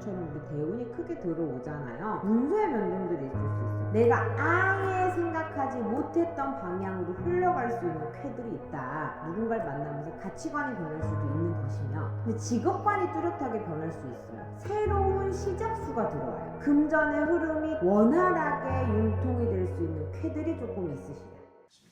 경우처럼 우리 대운이 크게 들어오잖아요. 문서의 변동들이 있을 수 있어요. 내가 아예 생각하지 못했던 방향으로 흘러갈 수 있는 쾌들이 있다. 누군가를 만나면서 가치관이 변할 수도 있는 것이며, 근데 직업관이 뚜렷하게 변할 수 있어요. 새로운 시작수가 들어와요. 금전의 흐름이 원활하게 융통이 될 수 있는 쾌들이 조금 있으시다.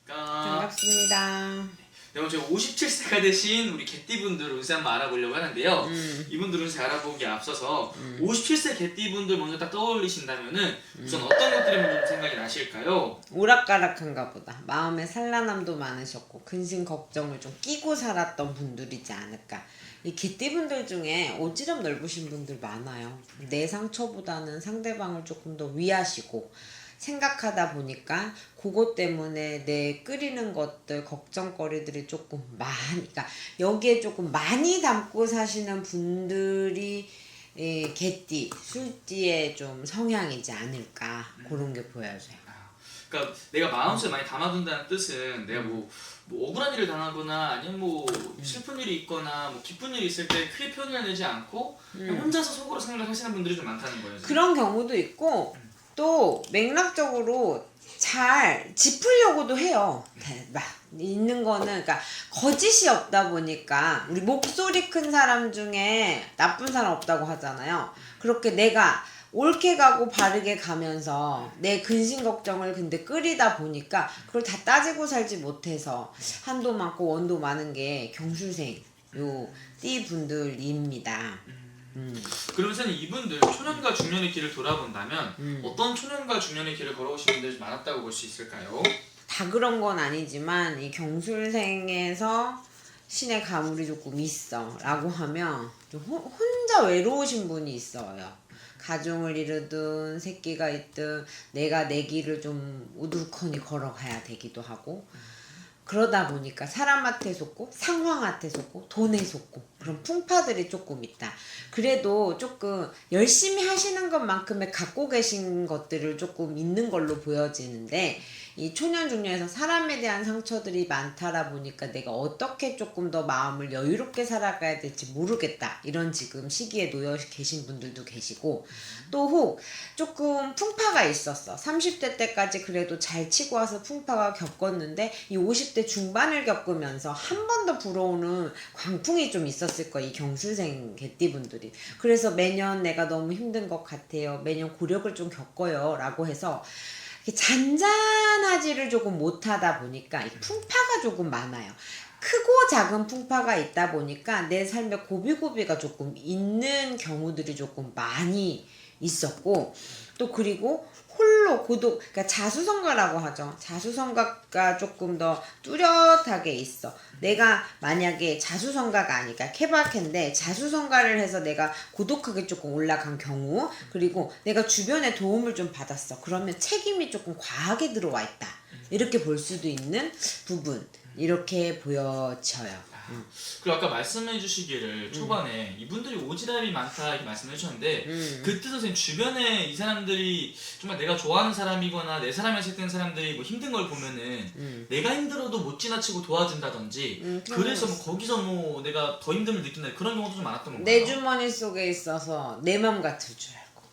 반갑습니다. 네, 오늘 저희 57세가 되신 우리 개띠분들 운세 한번 알아보려고 하는데요. 이분들 운세 알아보기에 앞서서 57세 개띠분들 먼저 딱 떠올리신다면은 우선 어떤 것들이 먼저 생각이 나실까요? 오락가락한가 보다. 마음에 산란함도 많으셨고 근심 걱정을 좀 끼고 살았던 분들이지 않을까. 이 개띠분들 중에 오지랖 넓으신 분들 많아요. 내 상처보다는 상대방을 조금 더 위하시고 생각하다 보니까 그것 때문에 내 끓이는 것들 걱정거리들이 조금 많이, 그러니까 여기에 조금 많이 담고 사시는 분들이 개띠, 술띠의 좀 성향이지 않을까, 그런 게 보여져요. 그러니까 내가 마음속에 많이 담아둔다는 뜻은 내가 뭐 억울한 일을 당하거나 아니면 뭐 슬픈 일이 있거나 뭐 기쁜 일이 있을 때 크게 표현을 내지 않고 그냥 혼자서 속으로 생각을 하시는 분들이 좀 많다는 거예요. 지금. 그런 경우도 있고 또 맥락적으로 잘 짚으려고도 해요. 막 있는 거는, 그러니까 거짓이 없다 보니까, 우리 목소리 큰 사람 중에 나쁜 사람 없다고 하잖아요. 그렇게 내가 옳게 가고 바르게 가면서 내 근심 걱정을 근데 끓이다 보니까 그걸 다 따지고 살지 못해서 한도 많고 원도 많은 게 경술생 요 띠 분들입니다. 그러면서 이분들 초년과 중년의 길을 돌아본다면 어떤 초년과 중년의 길을 걸어오신 분들이 많았다고 볼 수 있을까요? 다 그런 건 아니지만 이 경술생에서 신의 가물이 조금 있어 라고 하면 좀 혼자 외로우신 분이 있어요. 가정을 이루든 새끼가 있든 내가 내 길을 좀 우두커니 걸어가야 되기도 하고, 그러다 보니까 사람한테 속고 상황한테 속고 돈에 속고 그런 풍파들이 조금 있다. 그래도 조금 열심히 하시는 것만큼의 갖고 계신 것들을 조금 있는 걸로 보여지는데, 이 초년 중년에서 사람에 대한 상처들이 많다라 보니까 내가 어떻게 조금 더 마음을 여유롭게 살아가야 될지 모르겠다, 이런 지금 시기에 놓여 계신 분들도 계시고, 또 혹 조금 풍파가 있었어. 30대 때까지 그래도 잘 치고 와서 풍파가 겪었는데 이 50대 중반을 겪으면서 한 번 더 불어오는 광풍이 좀 있었을 거야, 이 경술생 개띠분들이. 그래서 매년 내가 너무 힘든 것 같아요, 매년 고력을 좀 겪어요 라고 해서 잔잔하지를 조금 못하다 보니까 이 풍파가 조금 많아요. 크고 작은 풍파가 있다 보니까 내 삶에 고비고비가 조금 있는 경우들이 조금 많이 있었고, 또 그리고 홀로 고독, 그러니까 자수성가라고 하죠. 자수성가가 조금 더 뚜렷하게 있어. 내가 만약에 자수성가가 아니까 케바케인데 자수성가를 해서 내가 고독하게 조금 올라간 경우, 그리고 내가 주변에 도움을 좀 받았어. 그러면 책임이 조금 과하게 들어와 있다, 이렇게 볼 수도 있는 부분, 이렇게 보여져요. 그리고 아까 말씀해 주시기를 초반에 이분들이 오지랖이 많다 이렇게 말씀해 주셨는데 그 뜻은 선생님 주변에 이 사람들이 정말 내가 좋아하는 사람이거나 내 사람이 생각되는 사람들이 뭐 힘든 걸 보면은 내가 힘들어도 못 지나치고 도와준다든지 그래서 뭐 거기서 뭐 내가 더 힘듦을 느낀다, 그런 경우도 좀 많았던 건가요? 내 주머니 속에 있어서 내 맘 같을 줄 알고,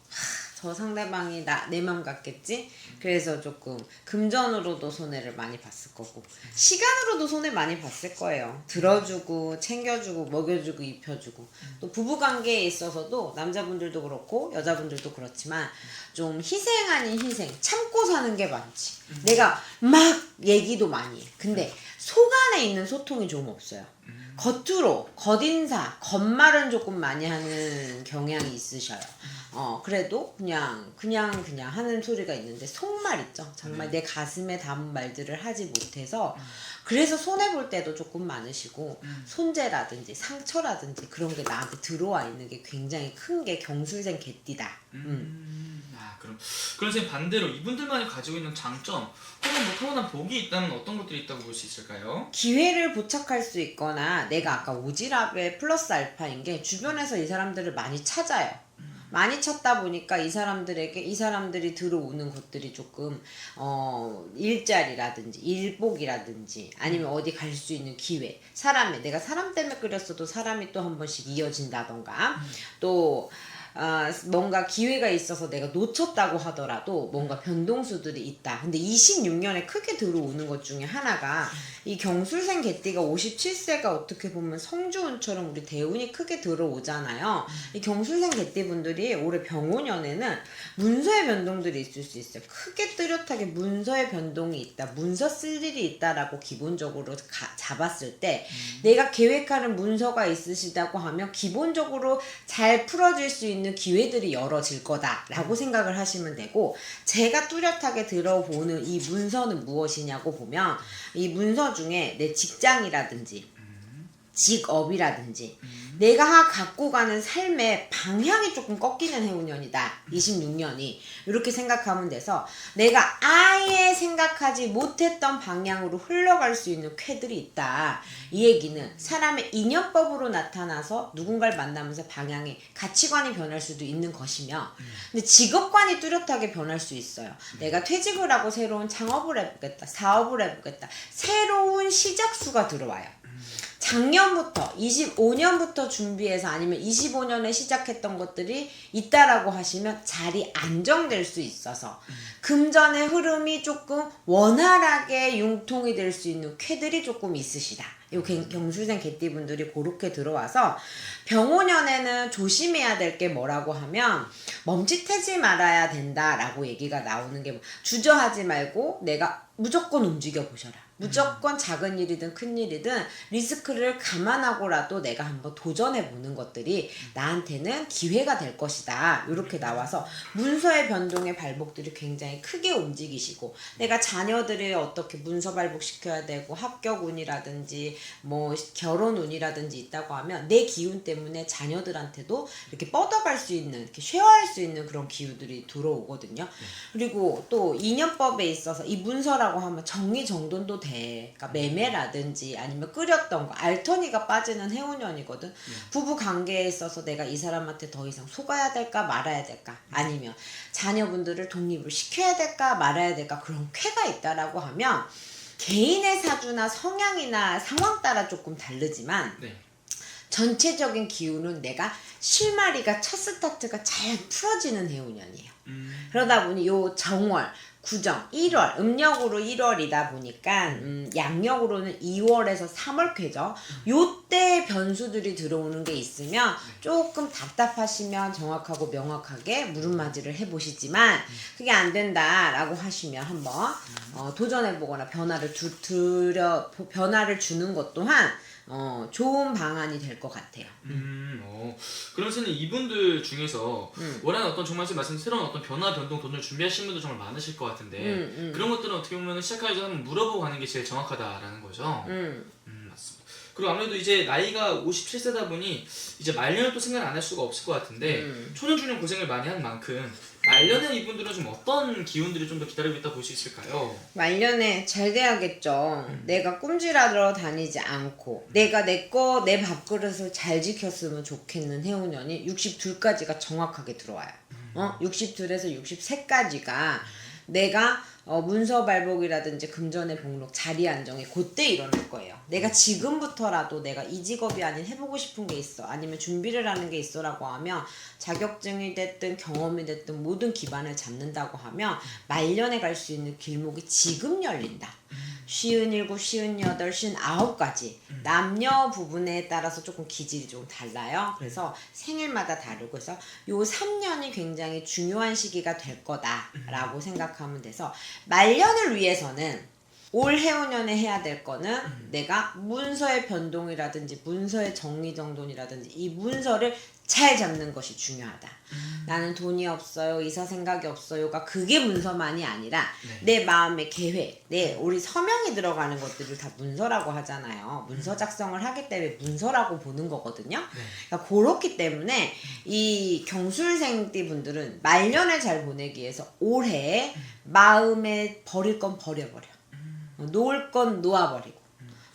저 상대방이 내 맘 같겠지? 그래서 조금 금전으로도 손해를 많이 봤을 거고 시간으로도 손해 많이 봤을 거예요. 들어주고 챙겨주고 먹여주고 입혀주고, 또 부부관계에 있어서도 남자분들도 그렇고 여자분들도 그렇지만 좀 희생 아닌 희생, 참고 사는 게 많지. 내가 막 얘기도 많이 해. 근데 속 안에 있는 소통이 좀 없어요. 겉으로 겉인사 겉말은 조금 많이 하는 경향이 있으셔요. 그래도 그냥 하는 소리가 있는데 속말 있죠. 정말 내 가슴에 담은 말들을 하지 못해서 그래서 손해볼 때도 조금 많으시고, 손재라든지 상처라든지 그런 게 나한테 들어와 있는 게 굉장히 큰 게 경술생 개띠다. 그럼 선생님 반대로 이분들만이 가지고 있는 장점 혹은 뭐 타고난 복이 있다면 어떤 것들이 있다고 볼 수 있을까요? 기회를 포착할 수 있거나, 내가 아까 오지랖의 플러스 알파인 게 주변에서 이 사람들을 많이 찾아요. 많이 찾다 보니까 이 사람들이 들어오는 것들이 조금 일자리라든지 일복이라든지 아니면 어디 갈 수 있는 기회, 내가 사람 때문에 끓였어도 사람이 또 한 번씩 이어진다던가, 또 뭔가 기회가 있어서 내가 놓쳤다고 하더라도 뭔가 변동수들이 있다. 근데 26년에 크게 들어오는 것 중에 하나가 이 경술생 개띠가 57세가 어떻게 보면 성주운처럼 우리 대운이 크게 들어오잖아요. 이 경술생 개띠 분들이 올해 병오년에는 문서의 변동들이 있을 수 있어요. 크게 뚜렷하게 문서의 변동이 있다. 문서 쓸 일이 있다라고 기본적으로 잡았을 때 내가 계획하는 문서가 있으시다고 하면 기본적으로 잘 풀어질 수 있는 기회들이 열어질 거다라고 생각을 하시면 되고, 제가 뚜렷하게 들어보는 이 문서는 무엇이냐고 보면 이 문서 중에 내 직장이라든지 직업이라든지 내가 갖고 가는 삶의 방향이 조금 꺾이는 해운년이다. 26년이 이렇게 생각하면 돼서 내가 아예 생각하지 못했던 방향으로 흘러갈 수 있는 쾌들이 있다. 이 얘기는 사람의 인연법으로 나타나서 누군가를 만나면서 방향이 가치관이 변할 수도 있는 것이며, 근데 직업관이 뚜렷하게 변할 수 있어요. 내가 퇴직을 하고 새로운 창업을 해보겠다, 사업을 해보겠다, 새로운 시작수가 들어와요. 작년부터 25년부터 준비해서 아니면 25년에 시작했던 것들이 있다라고 하시면 자리 안정될 수 있어서 금전의 흐름이 조금 원활하게 융통이 될 수 있는 쾌들이 조금 있으시다. 요 경술생 개띠분들이 그렇게 들어와서 병오년에는 조심해야 될 게 뭐라고 하면 멈칫하지 말아야 된다라고 얘기가 나오는 게, 주저하지 말고 내가 무조건 움직여 보셔라. 무조건 작은 일이든 큰 일이든 리스크를 감안하고라도 내가 한번 도전해 보는 것들이 나한테는 기회가 될 것이다. 이렇게 나와서 문서의 변동의 발복들이 굉장히 크게 움직이시고, 내가 자녀들을 어떻게 문서 발복시켜야 되고 합격운이라든지 뭐 결혼운이라든지 있다고 하면 내 기운 때문에 자녀들한테도 이렇게 뻗어갈 수 있는, 이렇게 쉐어할 수 있는 그런 기운들이 들어오거든요. 그리고 또 인연법에 있어서 이 문서라고 하면 정리정돈도 돼. 그러니까 매매라든지 아니면 끓였던 거, 알터니가 빠지는 해운년이거든. 부부 관계에 있어서 내가 이 사람한테 더 이상 속아야 될까 말아야 될까, 아니면 자녀분들을 독립을 시켜야 될까 말아야 될까, 그런 쾌가 있다라고 하면 개인의 사주나 성향이나 상황 따라 조금 다르지만 전체적인 기운은 내가 실마리가 첫 스타트가 잘 풀어지는 해운년이에요. 그러다 보니 요 정월, 구정, 1월, 음력으로 1월이다 보니까 양력으로는 2월에서 3월쾌죠. 요때 변수들이 들어오는 게 있으면 조금 답답하시면 정확하고 명확하게 무릎맞이를 해보시지만 그게 안 된다라고 하시면 한번 도전해보거나 변화를 변화를 주는 것 또한 좋은 방안이 될 것 같아요. 그러면서는 이분들 중에서 원하는 어떤 정말 말씀 새로운 어떤 변화, 변동, 도전을 준비하신 분들 정말 많으실 것 같은데 그런 것들은 어떻게 보면 시작하기 전에 한번 물어보고 가는 게 제일 정확하다라는 거죠. 맞습니다. 그리고 아무래도 이제 나이가 57세다 보니 이제 말년을 또 생각 안 할 수가 없을 것 같은데 초년 중년 고생을 많이 한 만큼 말년에 이분들은 좀 어떤 기운들이 좀 더 기다리고 있다 볼 수 있을까요? 말년에 잘 돼야겠죠. 내가 꿈질하러 다니지 않고 내가 내 밥그릇을 잘 지켰으면 좋겠는 해운년이 62까지가 정확하게 들어와요. 62에서 63까지가 내가 문서 발복이라든지 금전의 복록, 자리 안정이 그때 일어날 거예요. 내가 지금부터라도 내가 이 직업이 아닌 해보고 싶은 게 있어, 아니면 준비를 하는 게 있어라고 하면 자격증이 됐든 경험이 됐든 모든 기반을 잡는다고 하면 말년에 갈 수 있는 길목이 지금 열린다. 57, 58, 59까지 남녀 부분에 따라서 조금 기질이 좀 달라요. 그래서 생일마다 다르고 해서 요 3년이 굉장히 중요한 시기가 될 거다라고 생각하면 돼서 말년을 위해서는 올 해운년에 해야 될 거는 내가 문서의 변동이라든지 문서의 정리정돈이라든지 이 문서를 잘 잡는 것이 중요하다. 나는 돈이 없어요, 이사 생각이 없어요가 그게 문서만이 아니라 내 마음의 계획, 우리 서명이 들어가는 것들을 다 문서라고 하잖아요. 문서 작성을 하기 때문에 문서라고 보는 거거든요. 그러니까 그렇기 때문에 이 경술생띠 분들은 말년을 잘 보내기 위해서 올해 마음에 버릴 건 버려버려. 놓을 건 놓아버리고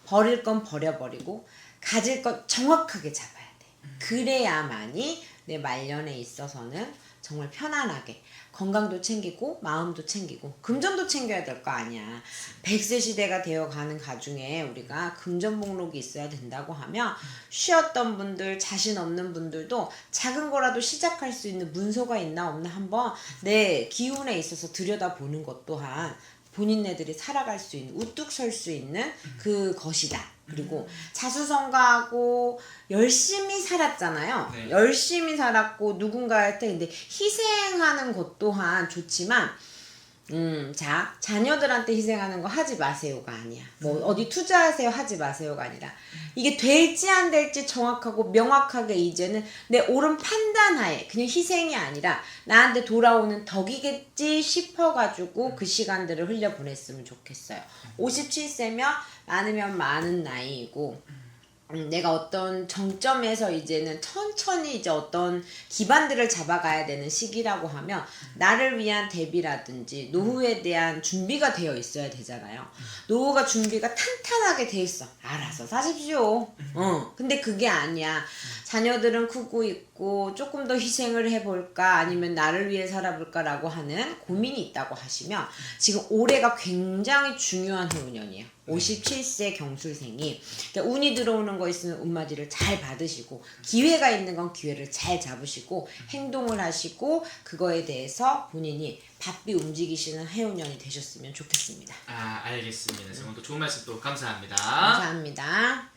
버릴 건 버려버리고 가질 건 정확하게 잡아야 돼. 그래야만이 내 말년에 있어서는 정말 편안하게 건강도 챙기고 마음도 챙기고 금전도 챙겨야 될 거 아니야. 100세 시대가 되어가는 가중에 우리가 금전 목록이 있어야 된다고 하면 쉬었던 분들, 자신 없는 분들도 작은 거라도 시작할 수 있는 문서가 있나 없나 한번 내 기운에 있어서 들여다보는 것 또한 본인네들이 살아갈 수 있는, 우뚝 설 수 있는 그것이다. 그리고 자수성가하고 열심히 살았잖아요. 네. 열심히 살았고 누군가한테 근데 희생하는 것 또한 좋지만 자, 자녀들한테 희생하는 거 하지 마세요가 아니야. 뭐 어디 투자하세요 하지 마세요가 아니라 이게 될지 안 될지 정확하고 명확하게 이제는 내 옳은 판단하에 그냥 희생이 아니라 나한테 돌아오는 덕이겠지 싶어가지고 그 시간들을 흘려보냈으면 좋겠어요. 57세면 많으면 많은 나이이고 내가 어떤 정점에서 이제는 천천히 이제 어떤 기반들을 잡아가야 되는 시기라고 하면 나를 위한 대비라든지 노후에 대한 준비가 되어 있어야 되잖아요. 노후가 준비가 탄탄하게 돼 있어. 알아서 사십시오. 근데 그게 아니야. 자녀들은 크고 있고 조금 더 희생을 해볼까 아니면 나를 위해 살아볼까라고 하는 고민이 있다고 하시면 지금 올해가 굉장히 중요한 해운년이에요. 57세 경술생이 그러니까 운이 들어오는 거 있으면 운맞이를 잘 받으시고 기회가 있는 건 기회를 잘 잡으시고 행동을 하시고 그거에 대해서 본인이 바삐 움직이시는 해운년이 되셨으면 좋겠습니다. 알겠습니다. 오늘 또 좋은 말씀 또 감사합니다. 감사합니다.